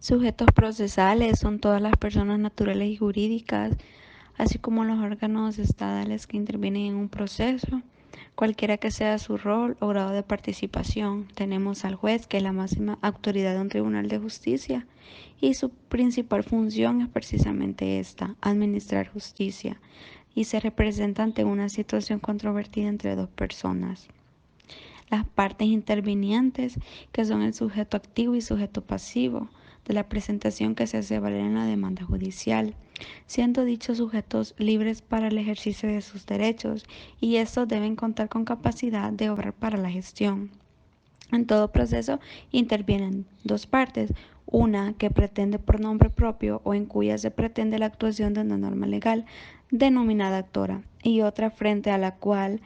Sujetos procesales son todas las personas naturales y jurídicas, así como los órganos estatales que intervienen en un proceso, cualquiera que sea su rol o grado de participación. Tenemos al juez, que es la máxima autoridad de un tribunal de justicia, y su principal función es precisamente esta: administrar justicia, y se representa ante una situación controvertida entre dos personas. Las partes intervinientes, que son el sujeto activo y sujeto pasivo de la presentación que se hace valer en la demanda judicial, siendo dichos sujetos libres para el ejercicio de sus derechos, y estos deben contar con capacidad de obrar para la gestión. En todo proceso intervienen dos partes: una que pretende por nombre propio o en cuya se pretende la actuación de una norma legal, denominada actora, y otra frente a la cual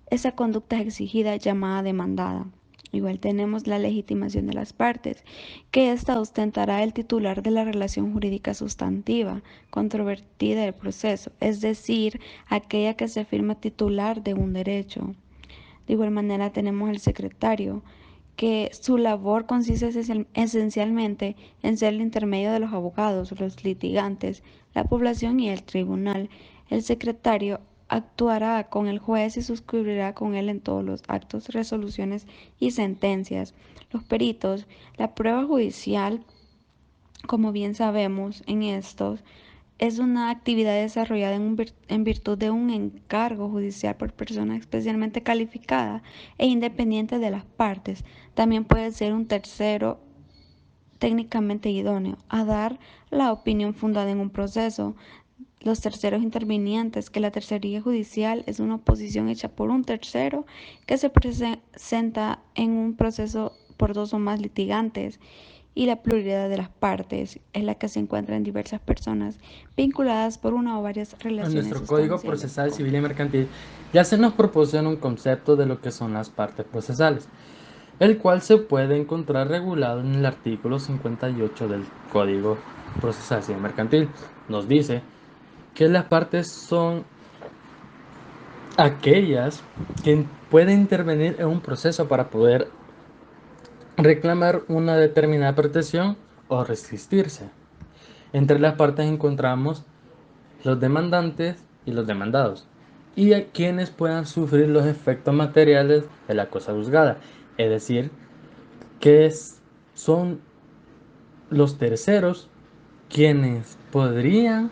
esa conducta es exigida, llamada demandada. Igual tenemos la legitimación de las partes, que ésta ostentará el titular de la relación jurídica sustantiva controvertida del proceso, es decir, aquella que se firma titular de un derecho. De igual manera tenemos el secretario, que su labor consiste esencialmente en ser el intermedio de los abogados, los litigantes, la población y el tribunal. El secretario actuará con el juez y suscribirá con él en todos los actos, resoluciones y sentencias. Los peritos, la prueba judicial, como bien sabemos en estos, es una actividad desarrollada en virtud de un encargo judicial por persona especialmente calificada e independiente de las partes. También puede ser un tercero técnicamente idóneo a dar la opinión fundada en un proceso. Los terceros intervinientes, que la tercería judicial es una oposición hecha por un tercero que se presenta en un proceso por dos o más litigantes, y la pluralidad de las partes es la que se encuentra en diversas personas vinculadas por una o varias En relaciones nuestro Código sustanciales. Procesal Civil y Mercantil ya se nos proporciona un concepto de lo que son las partes procesales, el cual se puede encontrar regulado en el artículo 58 del Código Procesal Civil y Mercantil. Nos dice que las partes son aquellas que pueden intervenir en un proceso para poder reclamar una determinada protección o resistirse. Entre las partes encontramos los demandantes y los demandados, y a quienes puedan sufrir los efectos materiales de la cosa juzgada, es decir, que son los terceros quienes podrían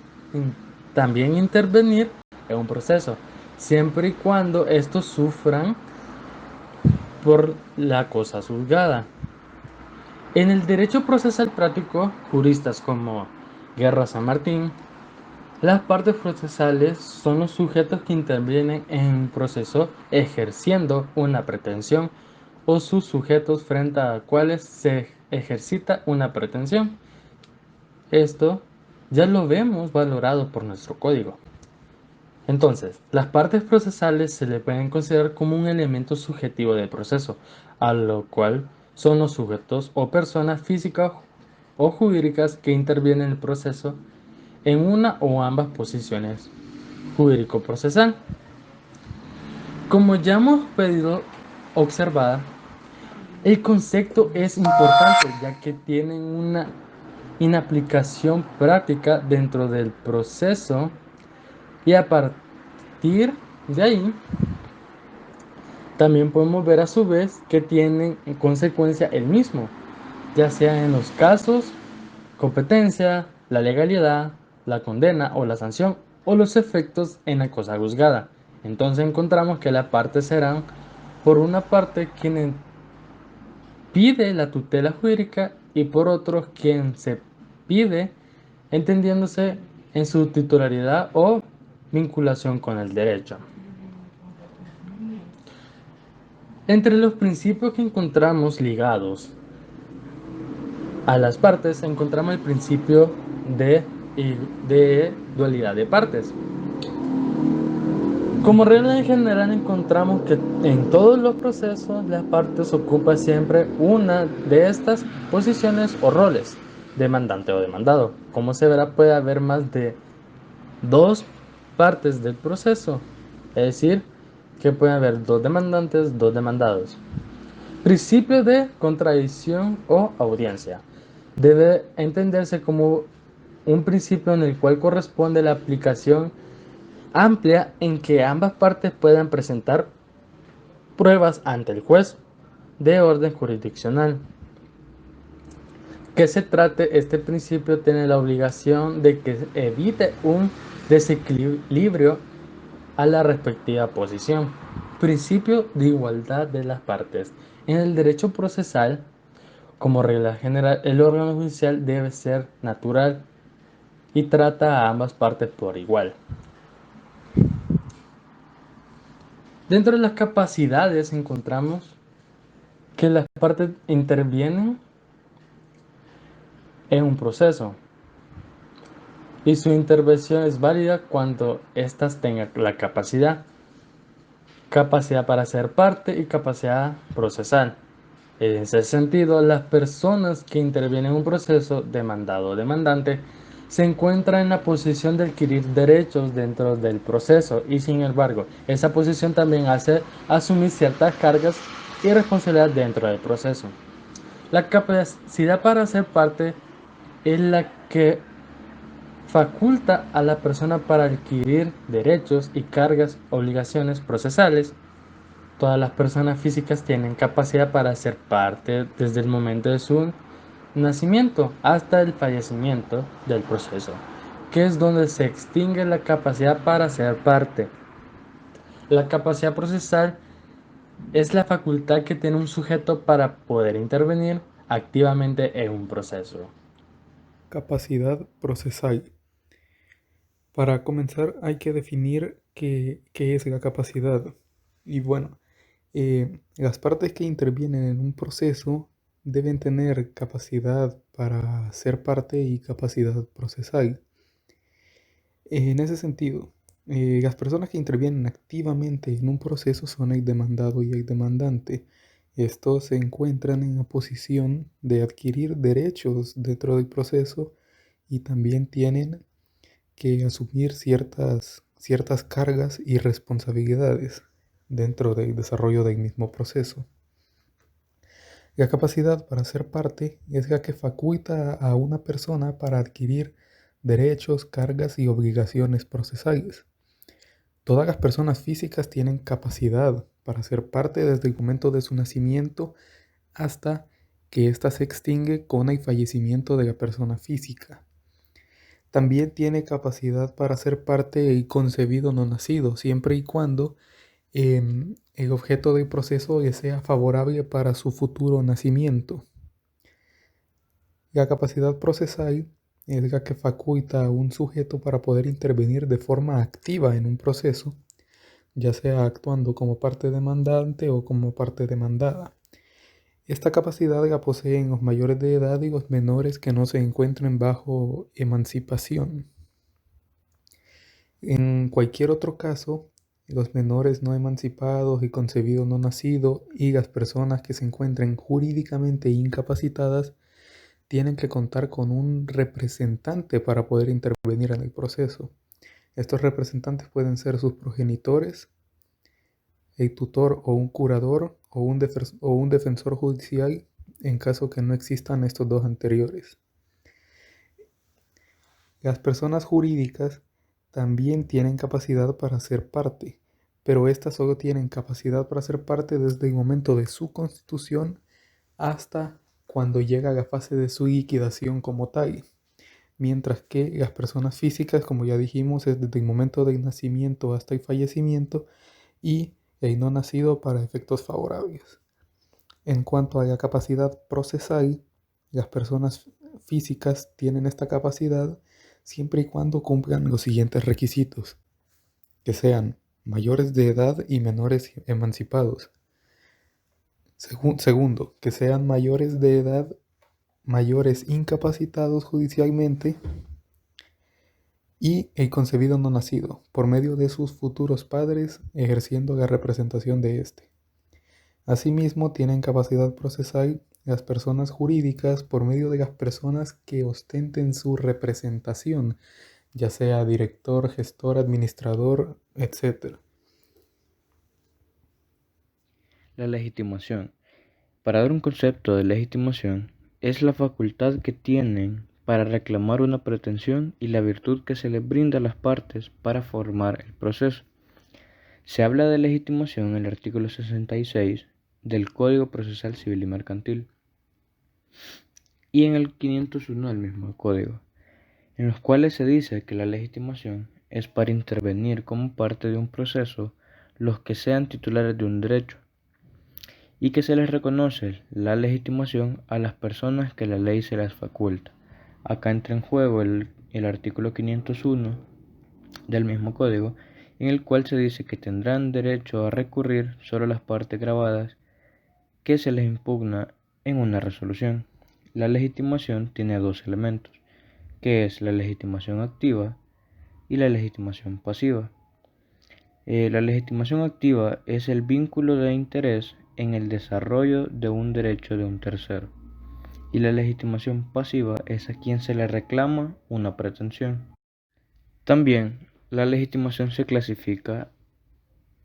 también intervenir en un proceso, siempre y cuando estos sufran por la cosa juzgada. En el derecho procesal práctico, juristas como Guerra San Martín, las partes procesales son los sujetos que intervienen en un proceso ejerciendo una pretensión o sus sujetos frente a cuales se ejercita una pretensión. Esto ya lo vemos valorado por nuestro código. Entonces, las partes procesales se le pueden considerar como un elemento subjetivo del proceso, a lo cual son los sujetos o personas físicas o jurídicas que intervienen en el proceso en una o ambas posiciones jurídico-procesal. Como ya hemos podido observar, el concepto es importante ya que tienen una aplicación práctica dentro del proceso, y a partir de ahí también podemos ver a su vez que tienen en consecuencia el mismo, ya sea en los casos, competencia, la legalidad, la condena o la sanción o los efectos en la cosa juzgada. Entonces encontramos que las partes serán, por una parte, quien pide la tutela jurídica y por otro, quien se pide, entendiéndose en su titularidad o vinculación con el derecho. Entre los principios que encontramos ligados a las partes encontramos el principio de dualidad de partes. Como regla en general encontramos que en todos los procesos las partes ocupan siempre una de estas posiciones o roles, demandante o demandado. Como se verá, puede haber más de dos partes del proceso, es decir, que puede haber dos demandantes, dos demandados. Principio de contradicción o audiencia. debe entenderse como un principio en el cual corresponde la aplicación amplia en que ambas partes puedan presentar pruebas ante el juez de orden jurisdiccional. Que se trate, este principio tiene la obligación de que evite un desequilibrio a la respectiva posición. Principio de igualdad de las partes. En el derecho procesal, como regla general, el órgano judicial debe ser natural y trata a ambas partes por igual. Dentro de las capacidades encontramos que las partes intervienen en un proceso y su intervención es válida cuando éstas tengan la capacidad para ser parte y capacidad procesal. En ese sentido, las personas que intervienen en un proceso demandado o demandante se encuentran en la posición de adquirir derechos dentro del proceso y, sin embargo, esa posición también hace asumir ciertas cargas y responsabilidades dentro del proceso. La capacidad para ser parte es la que faculta a la persona para adquirir derechos y cargas, obligaciones procesales. Todas las personas físicas tienen capacidad para ser parte desde el momento de su nacimiento hasta el fallecimiento del proceso, que es donde se extingue la capacidad para ser parte. La capacidad procesal es la facultad que tiene un sujeto para poder intervenir activamente en un proceso. Capacidad procesal. Para comenzar hay que definir qué es la capacidad. Y bueno, las partes que intervienen en un proceso deben tener capacidad para ser parte y capacidad procesal. En ese sentido, las personas que intervienen activamente en un proceso son el demandado y el demandante. Estos se encuentran en la posición de adquirir derechos dentro del proceso y también tienen que asumir ciertas cargas y responsabilidades dentro del desarrollo del mismo proceso. La capacidad para ser parte es la que faculta a una persona para adquirir derechos, cargas y obligaciones procesales. Todas las personas físicas tienen capacidad para ser parte desde el momento de su nacimiento hasta que ésta se extingue con el fallecimiento de la persona física. También tiene capacidad para ser parte el concebido no nacido, siempre y cuando el objeto del proceso le sea favorable para su futuro nacimiento. La capacidad procesal es la que faculta a un sujeto para poder intervenir de forma activa en un proceso, ya sea actuando como parte demandante o como parte demandada. Esta capacidad la poseen los mayores de edad y los menores que no se encuentren bajo emancipación. En cualquier otro caso, los menores no emancipados y concebido no nacido y las personas que se encuentren jurídicamente incapacitadas tienen que contar con un representante para poder intervenir en el proceso. Estos representantes pueden ser sus progenitores, el tutor o un curador o un defensor judicial en caso que no existan estos dos anteriores. Las personas jurídicas también tienen capacidad para ser parte, pero estas solo tienen capacidad para ser parte desde el momento de su constitución hasta cuando llega la fase de su liquidación como tal, mientras que las personas físicas, como ya dijimos, es desde el momento del nacimiento hasta el fallecimiento y el no nacido para efectos favorables. En cuanto a la capacidad procesal, las personas físicas tienen esta capacidad siempre y cuando cumplan los siguientes requisitos: que sean mayores de edad y menores emancipados. Segundo, que sean mayores de edad, mayores incapacitados judicialmente y el concebido no nacido, por medio de sus futuros padres ejerciendo la representación de éste. Asimismo, tienen capacidad procesal las personas jurídicas por medio de las personas que ostenten su representación, ya sea director, gestor, administrador, etc. La legitimación. Para dar un concepto de legitimación, es la facultad que tienen para reclamar una pretensión y la virtud que se les brinda a las partes para formar el proceso. Se habla de legitimación en el artículo 66 del Código Procesal Civil y Mercantil y en el 501 del mismo código, en los cuales se dice que la legitimación es para intervenir como parte de un proceso los que sean titulares de un derecho y que se les reconoce la legitimación a las personas que la ley se las faculta. Acá entra en juego el artículo 501 del mismo código, en el cual se dice que tendrán derecho a recurrir solo las partes gravadas que se les impugna en una resolución. La legitimación tiene dos elementos, que es la legitimación activa y la legitimación pasiva. La legitimación activa es el vínculo de interés en el desarrollo de un derecho de un tercero, y la legitimación pasiva es a quien se le reclama una pretensión. También la legitimación se clasifica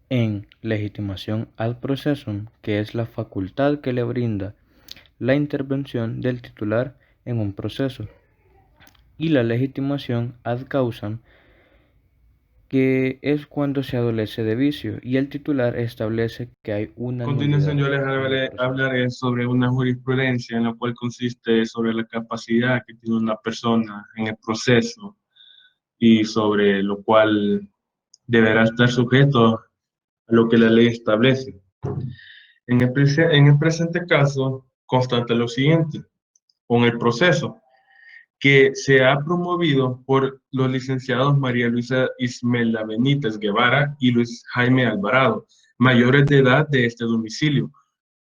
en legitimación ad processum, que es la facultad que le brinda la intervención del titular en un proceso, y la legitimación ad causam, que es cuando se adolece de vicio y el titular establece que hay una A continuación, yo nulidad les en el proceso. hablaré sobre una jurisprudencia en la cual consiste sobre la capacidad que tiene una persona en el proceso y sobre lo cual deberá estar sujeto a lo que la ley establece. En el presente caso, constata lo siguiente, con el proceso que se ha promovido por los licenciados María Luisa Ismela Benítez Guevara y Luis Jaime Alvarado, mayores de edad de este domicilio,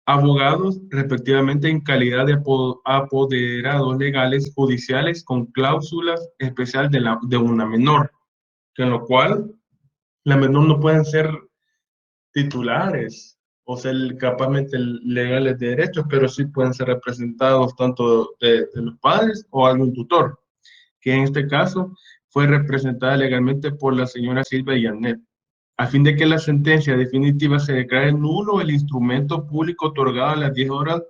abogados respectivamente en calidad de apoderados legales judiciales con cláusulas especial de una menor, que en lo cual la menor no pueden ser titulares o ser capazmente legales de derechos, pero sí pueden ser representados tanto de los padres o algún tutor, que en este caso fue representada legalmente por la señora Silvia Yanet, a fin de que la sentencia definitiva se declare nulo el instrumento público otorgado a las 10 horas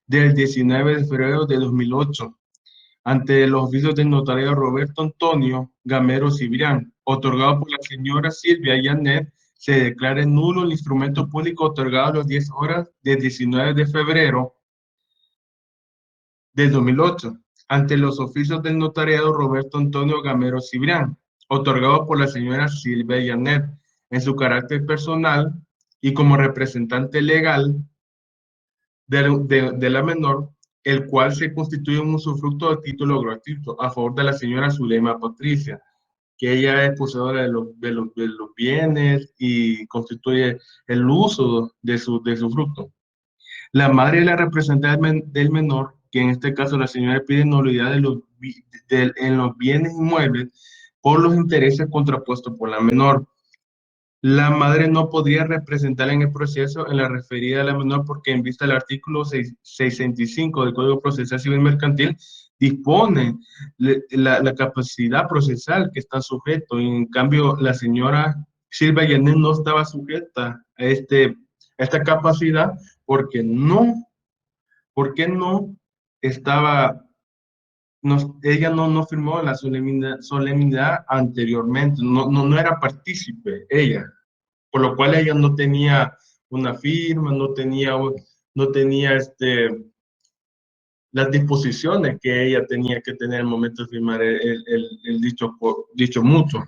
del 19 de febrero de 2008, ante los oficios del notario Roberto Antonio Gamero Cibrián, otorgado por la señora Silvia Yanet, se declare nulo el instrumento público otorgado a las 10 horas del 19 de febrero del 2008, ante los oficios del notariado Roberto Antonio Gamero Cibrián, otorgado por la señora Silvia Yanet, en su carácter personal y como representante legal de la menor, el cual se constituye un usufructo de título gratuito a favor de la señora Zulema Patricia, que ella es poseedora de los bienes y constituye el uso de su fruto. La madre y la representante del menor, que en este caso la señora pide nulidad en los bienes inmuebles por los intereses contrapuestos por la menor. La madre no podría representar en el proceso en la referida a la menor porque en vista del artículo 65 del Código Procesal Civil Mercantil dispone la capacidad procesal que está sujeto, y en cambio la señora Silvia Yanet no estaba sujeta a esta capacidad porque ¿por qué no estaba? Ella no firmó la solemnidad anteriormente, no era partícipe ella, por lo cual ella no tenía una firma, no tenía las disposiciones que ella tenía que tener al momento de firmar el dicho mutuo.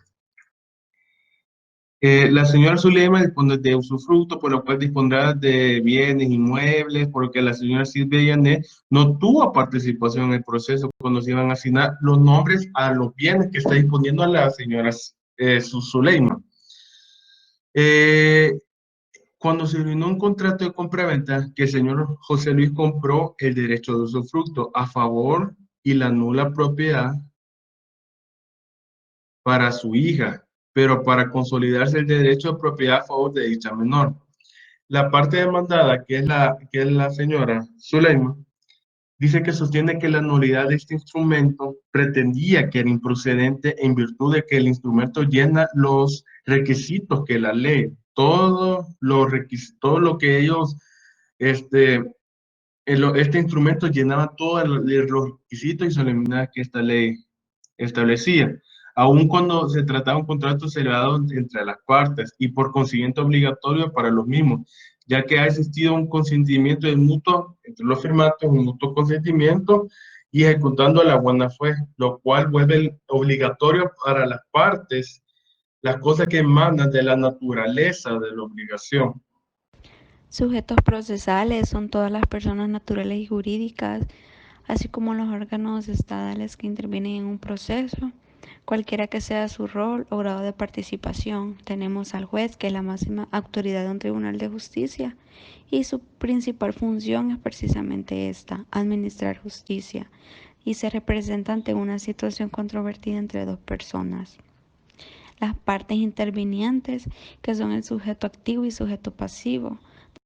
La señora Zulema dispone de usufructo, por lo cual dispondrá de bienes inmuebles, porque la señora Silvia Yanet no tuvo participación en el proceso cuando se iban a asignar los nombres a los bienes que está disponiendo a la señora Zulema. Cuando se firmó un contrato de compra-venta, que el señor José Luis compró el derecho de usufructo a favor y la nula propiedad para su hija, pero para consolidarse el derecho de propiedad a favor de dicha menor. La parte demandada, que es la señora Zulema, dice que sostiene que la nulidad de este instrumento pretendía que era improcedente en virtud de que el instrumento llena los requisitos que la ley, todo lo que ellos este instrumento llenaba todos los requisitos y solemnidades que esta ley establecía, aun cuando se trataba de un contrato celebrado entre las partes y por consiguiente obligatorio para los mismos, ya que ha existido un consentimiento de mutuo entre los firmantes, un mutuo consentimiento y ejecutando la buena fe, lo cual vuelve obligatorio para las partes las cosas que emanan de la naturaleza de la obligación. Sujetos procesales son todas las personas naturales y jurídicas, así como los órganos estatales que intervienen en un proceso, cualquiera que sea su rol o grado de participación. Tenemos al juez, que es la máxima autoridad de un tribunal de justicia, y su principal función es precisamente esta: administrar justicia y se representa ante una situación controvertida entre dos personas. Las partes intervinientes, que son el sujeto activo y sujeto pasivo,